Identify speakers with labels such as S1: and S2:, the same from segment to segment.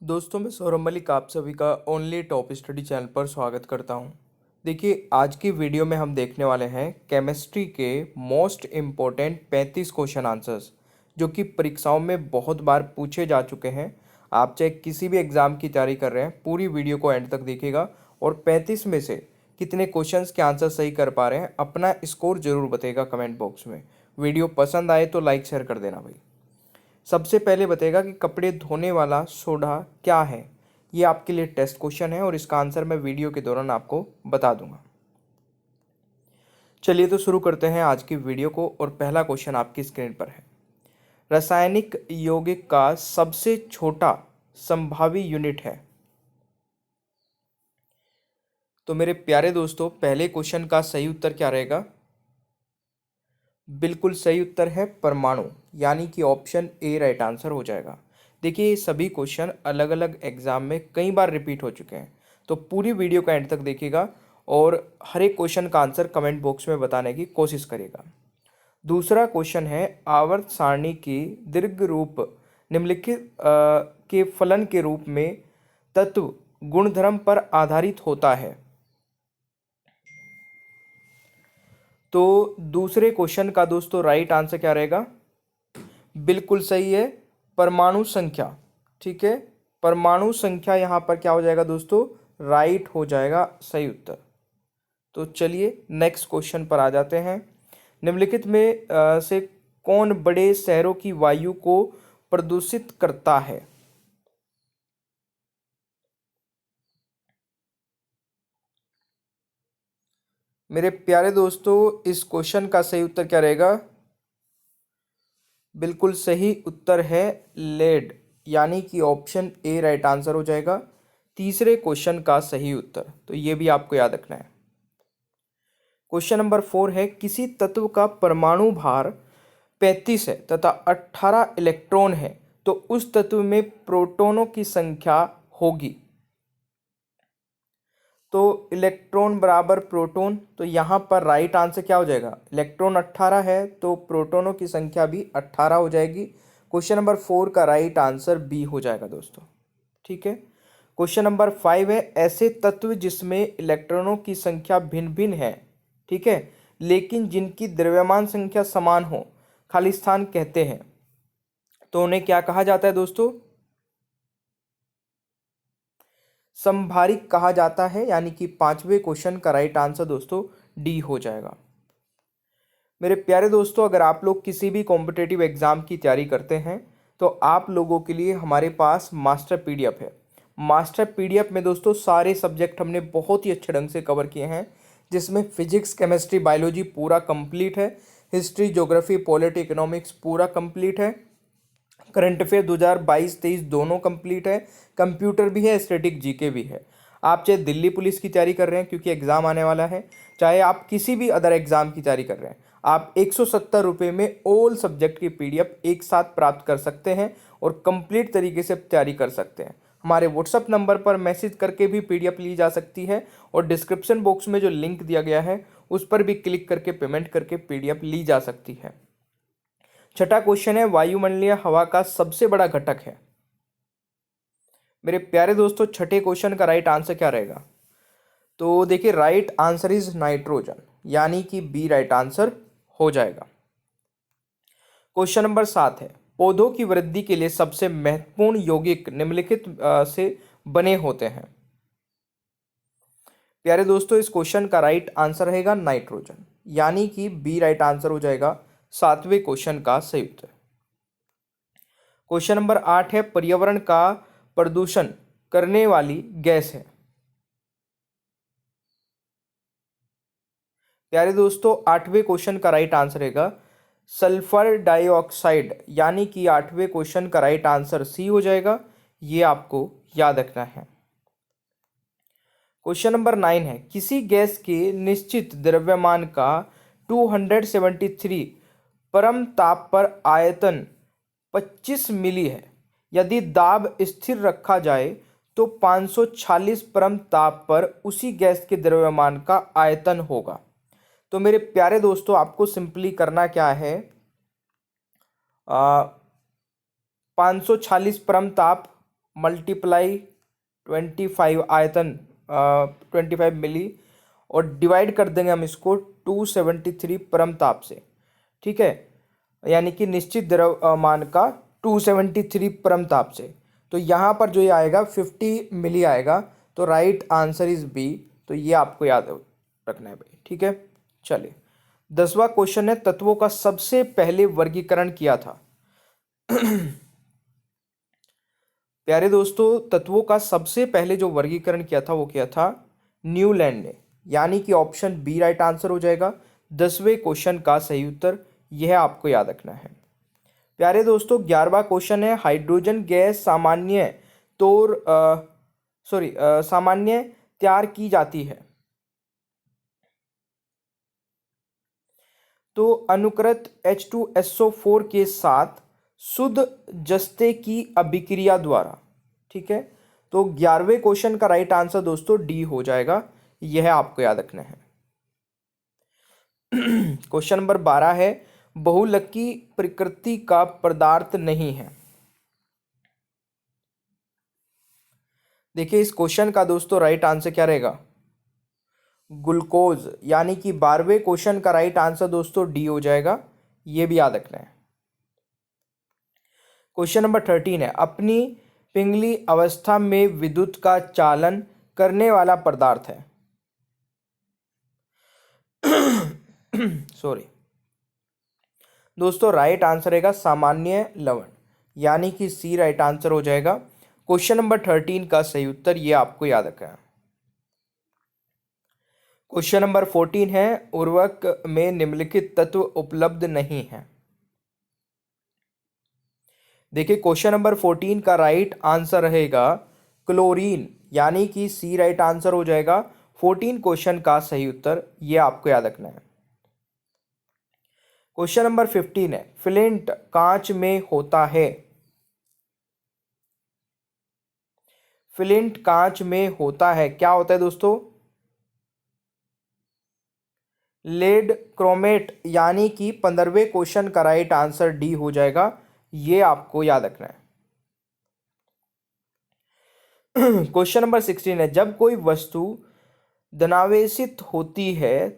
S1: दोस्तों, मैं सौरभ मलिक आप सभी का ओनली टॉप स्टडी चैनल पर स्वागत करता हूं। देखिए, आज की वीडियो में हम देखने वाले हैं केमिस्ट्री के मोस्ट इम्पोर्टेंट 35 क्वेश्चन आंसर्स, जो कि परीक्षाओं में बहुत बार पूछे जा चुके हैं। आप चाहे किसी भी एग्ज़ाम की तैयारी कर रहे हैं, पूरी वीडियो को एंड तक देखिएगा और 35 में से कितने क्वेश्चंस के आंसर सही कर पा रहे हैं, अपना स्कोर जरूर बताइएगा कमेंट बॉक्स में। वीडियो पसंद आए तो लाइक शेयर कर देना भाई। सबसे पहले बताएगा कि कपड़े धोने वाला सोडा क्या है। ये आपके लिए टेस्ट क्वेश्चन है और इसका आंसर मैं वीडियो के दौरान आपको बता दूंगा। चलिए तो शुरू करते हैं आज की वीडियो को और पहला क्वेश्चन आपकी स्क्रीन पर है। रासायनिक यौगिक का सबसे छोटा संभावी यूनिट है। तो मेरे प्यारे दोस्तों, पहले क्वेश्चन का सही उत्तर क्या रहेगा? बिल्कुल सही उत्तर है परमाणु, यानी कि ऑप्शन ए राइट आंसर हो जाएगा। देखिए, ये सभी क्वेश्चन अलग अलग एग्जाम में कई बार रिपीट हो चुके हैं, तो पूरी वीडियो का एंड तक देखिएगा और हर एक क्वेश्चन का आंसर कमेंट बॉक्स में बताने की कोशिश करिएगा। दूसरा क्वेश्चन है, आवर्त सारणी की दीर्घ रूप निम्नलिखित के फलन के रूप में तत्व गुणधर्म पर आधारित होता है। तो दूसरे क्वेश्चन का दोस्तों राइट आंसर क्या रहेगा? बिल्कुल सही है, परमाणु संख्या। ठीक है, परमाणु संख्या यहाँ पर क्या हो जाएगा दोस्तों? राइट हो जाएगा सही उत्तर। तो चलिए नेक्स्ट क्वेश्चन पर आ जाते हैं। निम्नलिखित में से कौन बड़े शहरों की वायु को प्रदूषित करता है? मेरे प्यारे दोस्तों, इस क्वेश्चन का सही उत्तर क्या रहेगा? बिल्कुल सही उत्तर है लेड, यानी कि ऑप्शन ए राइट आंसर हो जाएगा तीसरे क्वेश्चन का सही उत्तर। तो ये भी आपको याद रखना है। क्वेश्चन नंबर 4 है, किसी तत्व का परमाणु भार 35 है तथा 18 इलेक्ट्रॉन है, तो उस तत्व में प्रोटॉनों की संख्या होगी। तो इलेक्ट्रॉन बराबर प्रोटॉन, तो यहाँ पर राइट आंसर क्या हो जाएगा? इलेक्ट्रॉन 18 है तो प्रोटॉनों की संख्या भी 18 हो जाएगी। क्वेश्चन नंबर 4 का राइट आंसर बी हो जाएगा दोस्तों। ठीक है, क्वेश्चन नंबर 5 है, ऐसे तत्व जिसमें इलेक्ट्रॉनों की संख्या भिन्न भिन्न है, ठीक है, लेकिन जिनकी द्रव्यमान संख्या समान हो, खाली स्थान कहते हैं, तो उन्हें क्या कहा जाता है दोस्तों? संभारिक कहा जाता है, यानी कि पांचवें क्वेश्चन का राइट आंसर दोस्तों डी हो जाएगा। मेरे प्यारे दोस्तों, अगर आप लोग किसी भी कॉम्पिटेटिव एग्जाम की तैयारी करते हैं तो आप लोगों के लिए हमारे पास मास्टर पीडीएफ है। मास्टर पीडीएफ में दोस्तों सारे सब्जेक्ट हमने बहुत ही अच्छे ढंग से कवर किए हैं, जिसमें फिजिक्स, केमिस्ट्री, बायोलॉजी पूरा कंप्लीट है, हिस्ट्री, ज्योग्राफी, पॉलिटी, इकोनॉमिक्स पूरा कंप्लीट है, करंट अफेयर 2022-23 दोनों कंप्लीट है, कंप्यूटर भी है, स्टैटिक जीके भी है। आप चाहे दिल्ली पुलिस की तैयारी कर रहे हैं क्योंकि एग्जाम आने वाला है, चाहे आप किसी भी अदर एग्जाम की तैयारी कर रहे हैं, आप 170 रुपये में ऑल सब्जेक्ट की पीडीएफ एक साथ प्राप्त कर सकते हैं और कंप्लीट तरीके से तैयारी कर सकते हैं। हमारे व्हाट्सअप नंबर पर मैसेज करके भी पीडीएफ ली जा सकती है और डिस्क्रिप्शन बॉक्स में जो लिंक दिया गया है उस पर भी क्लिक करके पेमेंट करके पीडीएफ ली जा सकती है। छठा क्वेश्चन है, वायुमंडलीय हवा का सबसे बड़ा घटक है। मेरे प्यारे दोस्तों, छठे क्वेश्चन का राइट आंसर क्या रहेगा? तो देखिए, राइट आंसर इज नाइट्रोजन, यानी कि बी राइट आंसर हो जाएगा। क्वेश्चन नंबर 7 है, पौधों की वृद्धि के लिए सबसे महत्वपूर्ण यौगिक निम्नलिखित से बने होते हैं। प्यारे दोस्तों, इस क्वेश्चन का राइट आंसर रहेगा नाइट्रोजन, यानी कि बी राइट आंसर हो जाएगा सातवें क्वेश्चन का सही उत्तर। क्वेश्चन नंबर 8 है, पर्यावरण का प्रदूषण करने वाली गैस है। प्यारे दोस्तों, आठवें क्वेश्चन का राइट आंसर रहेगा सल्फर डाइऑक्साइड, यानी कि आठवें क्वेश्चन का राइट आंसर सी हो जाएगा। ये आपको याद रखना है। क्वेश्चन नंबर 9 है, किसी गैस के निश्चित द्रव्यमान का 273 परम ताप पर आयतन 25 मिली है। यदि दाब स्थिर रखा जाए तो 546 परम ताप पर उसी गैस के द्रव्यमान का आयतन होगा। तो मेरे प्यारे दोस्तों, आपको सिंपली करना क्या है, 546 परम ताप मल्टीप्लाई 25 आयतन 25 मिली और डिवाइड कर देंगे हम इसको 273 परम ताप से, ठीक है, यानी कि निश्चित द्रव्यमान का 273 परम ताप से। तो यहाँ पर जो ये आएगा 50 मिली आएगा, तो राइट आंसर इज बी। तो ये आपको याद रखना है भाई, ठीक है। चलिए 10वां क्वेश्चन है, तत्वों का सबसे पहले वर्गीकरण किया था। प्यारे दोस्तों, तत्वों का सबसे पहले जो वर्गीकरण किया था वो किया था न्यूलैंड ने, यानी कि ऑप्शन बी राइट आंसर हो जाएगा। 10वें क्वेश्चन का सही उत्तर यह आपको याद रखना है। प्यारे दोस्तों 11वां क्वेश्चन है, हाइड्रोजन गैस सामान्य तैयार की जाती है तो अनुकृत H2SO4 के साथ शुद्ध जस्ते की अभिक्रिया द्वारा, ठीक है। तो 11वें क्वेश्चन का राइट आंसर दोस्तों डी हो जाएगा, यह आपको याद रखना है। क्वेश्चन नंबर 12 है, बहुलकी प्रकृति का पदार्थ नहीं है। देखिए इस क्वेश्चन का दोस्तों राइट आंसर क्या रहेगा, ग्लूकोज, यानी कि 12वें क्वेश्चन का राइट आंसर दोस्तों डी हो जाएगा, यह भी याद रखना है। क्वेश्चन नंबर 13 है, अपनी पिंगली अवस्था में विद्युत का चालन करने वाला पदार्थ है। सॉरी दोस्तों, राइट आंसर रहेगा सामान्य लवण, यानी कि सी राइट आंसर हो जाएगा। क्वेश्चन नंबर 13 का सही उत्तर ये आपको याद रखना है। क्वेश्चन नंबर 14 है, उर्वरक में निम्नलिखित तत्व उपलब्ध नहीं है। देखिए क्वेश्चन नंबर 14 का राइट आंसर रहेगा क्लोरीन, यानी कि सी राइट आंसर हो जाएगा। 14 क्वेश्चन का सही उत्तर ये आपको याद रखना है। क्वेश्चन नंबर 15 है, फ्लिंट कांच में होता है। फ्लिंट कांच में होता है, क्या होता है दोस्तों, लेड क्रोमेट, यानी कि 15वें क्वेश्चन का राइट आंसर डी हो जाएगा, ये आपको याद रखना है। क्वेश्चन नंबर 16 है, जब कोई वस्तु धनावेशित होती है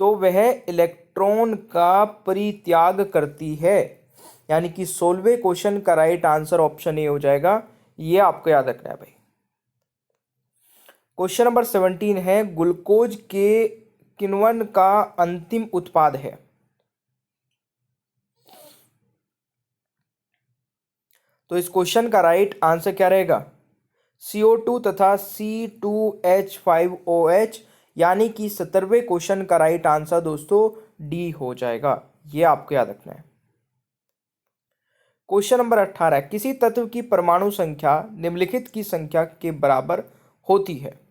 S1: तो वह इलेक्ट्रॉन का परित्याग करती है, यानी कि 16वें क्वेश्चन का राइट आंसर ऑप्शन ए हो जाएगा, ये आपको याद रखना है भाई। क्वेश्चन नंबर 17 है, ग्लूकोज के किण्वन का अंतिम उत्पाद है। तो इस क्वेश्चन का राइट आंसर क्या रहेगा, CO2 तथा C2H5OH, यानी कि 17वें क्वेश्चन का राइट आंसर दोस्तों डी हो जाएगा, ये आपको याद रखना है। क्वेश्चन नंबर 18, किसी तत्व की परमाणु संख्या निम्नलिखित की संख्या के बराबर होती है।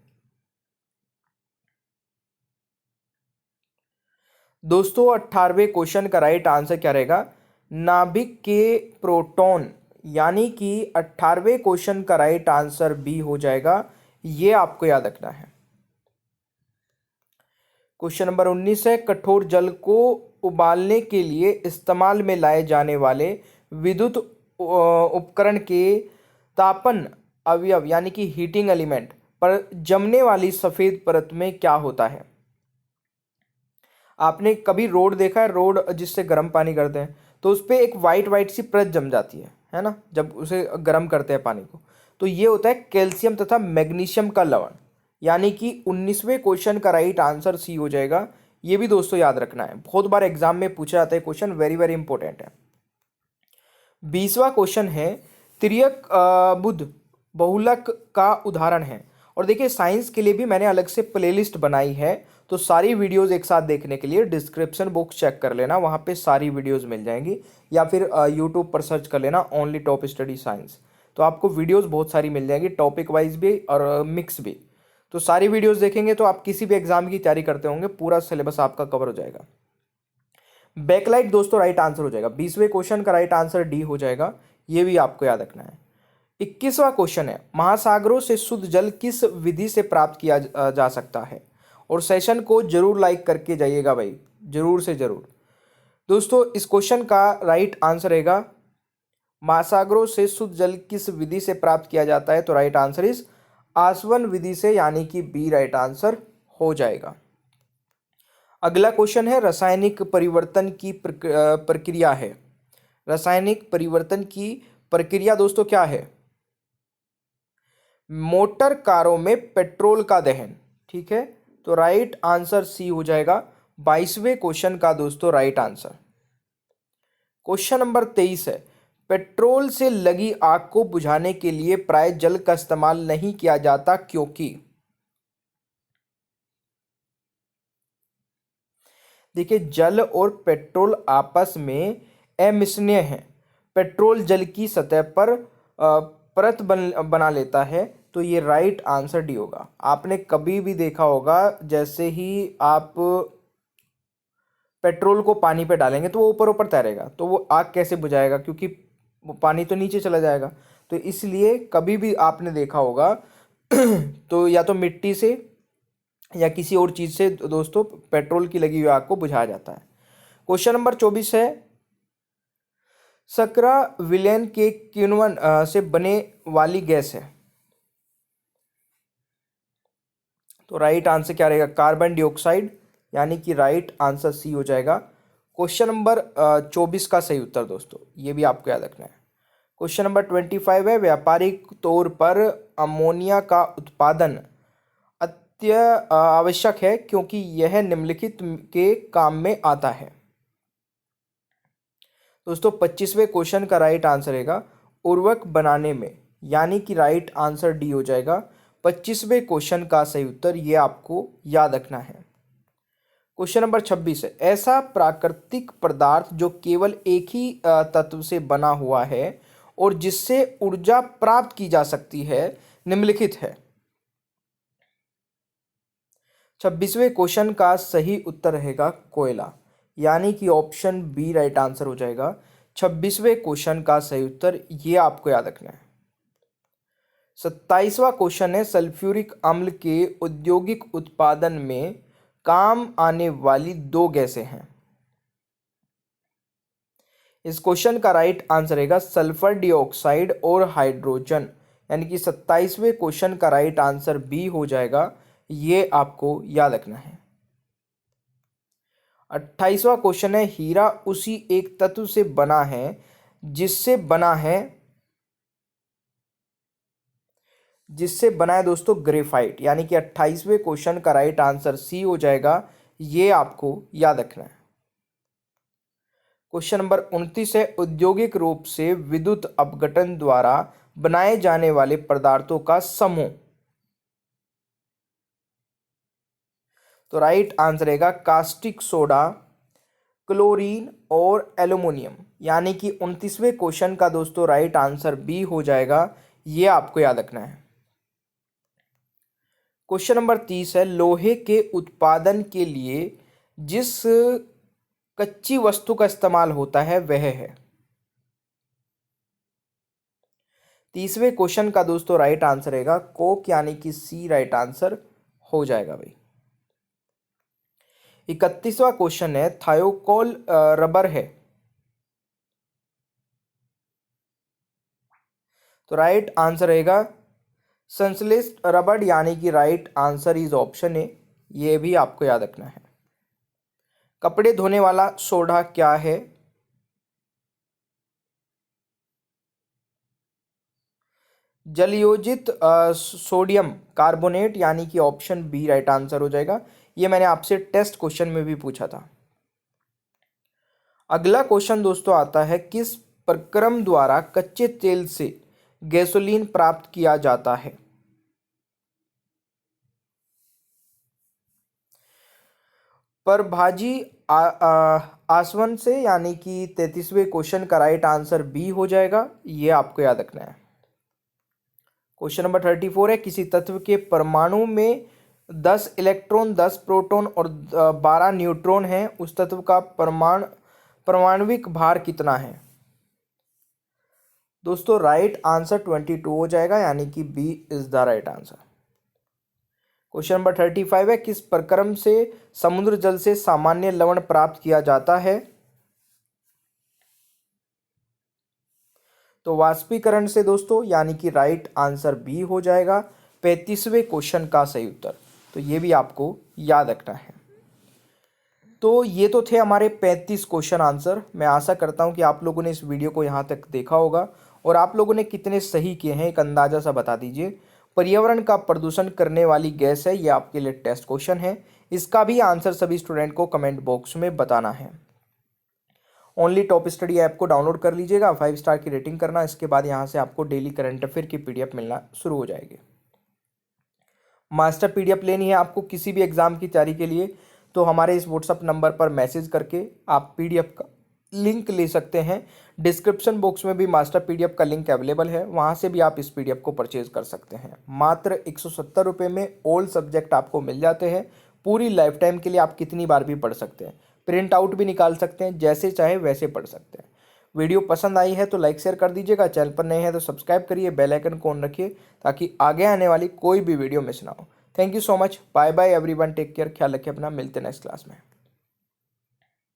S1: दोस्तों 18वें क्वेश्चन का राइट आंसर क्या रहेगा, नाभिक के प्रोटॉन, यानी कि 18वें क्वेश्चन का राइट आंसर बी हो जाएगा, ये आपको याद रखना है। क्वेश्चन नंबर 19 है, कठोर जल को उबालने के लिए इस्तेमाल में लाए जाने वाले विद्युत उपकरण के तापन अवयव, यानी कि हीटिंग एलिमेंट पर जमने वाली सफेद परत में क्या होता है। आपने कभी रोड देखा है, रोड जिससे गर्म पानी करते हैं तो उस पर एक वाइट सी परत जम जाती है ना, जब उसे गर्म करते हैं पानी को, तो ये होता है कैल्शियम तथा मैग्नीशियम का लवण, यानी कि 19वें क्वेश्चन का राइट आंसर सी हो जाएगा, ये भी दोस्तों याद रखना है, बहुत बार एग्जाम में पूछा जाता है क्वेश्चन, वेरी वेरी इंपॉर्टेंट है। 20वां क्वेश्चन है, तिर्यक बुध बहुलक का उदाहरण है। और देखिए साइंस के लिए भी मैंने अलग से प्लेलिस्ट बनाई है, तो सारी वीडियोस एक साथ देखने के लिए डिस्क्रिप्शन बॉक्स चेक कर लेना, वहाँ पे सारी वीडियोस मिल जाएंगी, या फिर यूट्यूब पर सर्च कर लेना ओनली टॉप स्टडी साइंस, तो आपको वीडियोस बहुत सारी मिल जाएंगी, टॉपिक वाइज भी और मिक्स भी। तो सारी वीडियोस देखेंगे तो आप किसी भी एग्जाम की तैयारी करते होंगे, पूरा सिलेबस आपका कवर हो जाएगा। बैकलाइट दोस्तों राइट आंसर हो जाएगा, 20वें क्वेश्चन का राइट आंसर डी हो जाएगा, ये भी आपको याद रखना है। 21वां क्वेश्चन है, महासागरों से शुद्ध जल किस विधि से प्राप्त किया जा सकता है। और सेशन को जरूर लाइक करके जाइएगा भाई, जरूर से जरूर। दोस्तों इस क्वेश्चन का राइट आंसर रहेगा महासागरों से शुद्ध जल किस विधि से प्राप्त किया जाता है, तो राइट आंसर इज आसवन विधि से, यानी कि बी राइट आंसर हो जाएगा। अगला क्वेश्चन है रासायनिक परिवर्तन की प्रक्रिया है। रासायनिक परिवर्तन की प्रक्रिया दोस्तों क्या है? मोटर कारों में पेट्रोल का दहन। ठीक है, तो राइट आंसर सी हो जाएगा 22वें क्वेश्चन का दोस्तों राइट आंसर। क्वेश्चन नंबर 23 है, पेट्रोल से लगी आग को बुझाने के लिए प्राय जल का इस्तेमाल नहीं किया जाता क्योंकि। देखिए जल और पेट्रोल आपस में अमिश्रणीय हैं। पेट्रोल जल की सतह पर परत बना लेता है, तो ये राइट आंसर डी होगा। आपने कभी भी देखा होगा जैसे ही आप पेट्रोल को पानी पे डालेंगे तो वो ऊपर ऊपर तैरेगा, तो वो आग कैसे बुझाएगा, क्योंकि वो पानी तो नीचे चला जाएगा। तो इसलिए कभी भी आपने देखा होगा तो या तो मिट्टी से या किसी और चीज़ से दोस्तों पेट्रोल की लगी हुई आग को बुझाया जाता है। क्वेश्चन नंबर 24 है, सकरा विलयन के किण्वन से बने वाली गैस है, तो राइट आंसर क्या रहेगा? कार्बन डाइऑक्साइड, यानी कि राइट आंसर सी हो जाएगा। क्वेश्चन नंबर 24 का सही उत्तर दोस्तों, ये भी आपको याद रखना है। क्वेश्चन नंबर 25 है, व्यापारिक तौर पर अमोनिया का उत्पादन आवश्यक है क्योंकि यह निम्नलिखित के काम में आता है। दोस्तों 25वें क्वेश्चन का राइट आंसर रहेगा उर्वरक बनाने में, यानी कि राइट आंसर डी हो जाएगा 25वें क्वेश्चन का सही उत्तर, ये आपको याद रखना है। क्वेश्चन नंबर 26 है, ऐसा प्राकृतिक पदार्थ जो केवल एक ही तत्व से बना हुआ है और जिससे ऊर्जा प्राप्त की जा सकती है निम्नलिखित है। 26वें क्वेश्चन का सही उत्तर रहेगा कोयला, यानी कि ऑप्शन बी राइट आंसर हो जाएगा 26वें क्वेश्चन का सही उत्तर, ये आपको याद रखना है। 27वां क्वेश्चन है, सल्फ्यूरिक अम्ल के औद्योगिक उत्पादन में काम आने वाली दो गैसें हैं। इस क्वेश्चन का राइट आंसर रहेगा सल्फर डाइऑक्साइड और हाइड्रोजन, यानी कि 27वें क्वेश्चन का राइट आंसर बी हो जाएगा, ये आपको याद रखना है। 28वां क्वेश्चन है, हीरा उसी एक तत्व से बना है जिससे बना है दोस्तों ग्रेफाइट, यानी कि 28वें क्वेश्चन का राइट आंसर सी हो जाएगा, ये आपको याद रखना है। क्वेश्चन नंबर 29 है, औद्योगिक रूप से विद्युत अपघटन द्वारा बनाए जाने वाले पदार्थों का समूह, तो राइट आंसर रहेगा कास्टिक सोडा, क्लोरीन और एल्यूमिनियम, यानी कि 29वें क्वेश्चन का दोस्तों राइट आंसर बी हो जाएगा, ये आपको याद रखना है। क्वेश्चन नंबर 30 है, लोहे के उत्पादन के लिए जिस कच्ची वस्तु का इस्तेमाल होता है वह है। 30वें क्वेश्चन का दोस्तों राइट आंसर रहेगा कोक, यानी कि सी राइट आंसर हो जाएगा भाई। 31वां क्वेश्चन है, थायोकोल रबर है, तो राइट आंसर रहेगा संश्लेषित रबर, यानी कि right answer is option A, ये भी आपको याद रखना है। कपड़े धोने वाला सोडा क्या है? जलयोजित सोडियम कार्बोनेट, यानी कि ऑप्शन बी राइट आंसर हो जाएगा, ये मैंने आपसे टेस्ट क्वेश्चन में भी पूछा था। अगला क्वेश्चन दोस्तों आता है, किस प्रक्रम द्वारा कच्चे तेल से गैसोलीन प्राप्त किया जाता है? परभाजी आसवन से, यानी कि 33वें क्वेश्चन का राइट आंसर बी हो जाएगा, ये आपको याद रखना है। क्वेश्चन नंबर 34 है, किसी तत्व के परमाणु में 10 इलेक्ट्रॉन 10 प्रोटॉन और 12 न्यूट्रॉन हैं, उस तत्व का परमाणविक भार कितना है? दोस्तों राइट आंसर 22 हो जाएगा, यानी कि B is the right answer. Question number 35 है, किस प्रक्रम से समुद्र जल से सामान्य लवण प्राप्त किया जाता है? तो वाष्पीकरण से दोस्तों यानी कि राइट आंसर बी हो जाएगा 35वें क्वेश्चन का सही उत्तर। तो ये भी आपको याद रखना है। तो ये तो थे हमारे 35 क्वेश्चन आंसर। मैं आशा करता हूँ कि आप लोगों ने इस वीडियो को यहाँ तक देखा होगा और आप लोगों ने कितने सही किए हैं एक अंदाज़ा सा बता दीजिए। पर्यावरण का प्रदूषण करने वाली गैस है, ये आपके लिए टेस्ट क्वेश्चन है। इसका भी आंसर सभी स्टूडेंट को कमेंट बॉक्स में बताना है। ओनली टॉप स्टडी ऐप को डाउनलोड कर लीजिएगा, 5 स्टार की रेटिंग करना। इसके बाद यहाँ से आपको डेली करंट अफेयर की पीडीएफ मिलना शुरू हो जाएगी। मास्टर पीडीएफ लेनी है आपको किसी भी एग्जाम की तैयारी के लिए, तो हमारे इस व्हाट्सअप नंबर पर मैसेज करके आप पीडीएफ का लिंक ले सकते हैं। डिस्क्रिप्शन बॉक्स में भी मास्टर पीडीएफ का लिंक अवेलेबल है, वहाँ से भी आप इस पीडीएफ को परचेज कर सकते हैं। मात्र 170 रुपये में ऑल सब्जेक्ट आपको मिल जाते हैं। पूरी लाइफ टाइम के लिए आप कितनी बार भी पढ़ सकते हैं, प्रिंट आउट भी निकाल सकते हैं, जैसे चाहे वैसे पढ़ सकते हैं। वीडियो पसंद आई है तो लाइक शेयर कर दीजिएगा। चैनल पर नए हैं तो सब्सक्राइब करिए, बेल आइकन को ऑन रखिए ताकि आगे आने वाली कोई भी वीडियो मिस ना हो। Thank you so much. Bye bye everyone, take care, ख्याल रखिए अपना। मिलते हैं नेक्स्ट क्लास में।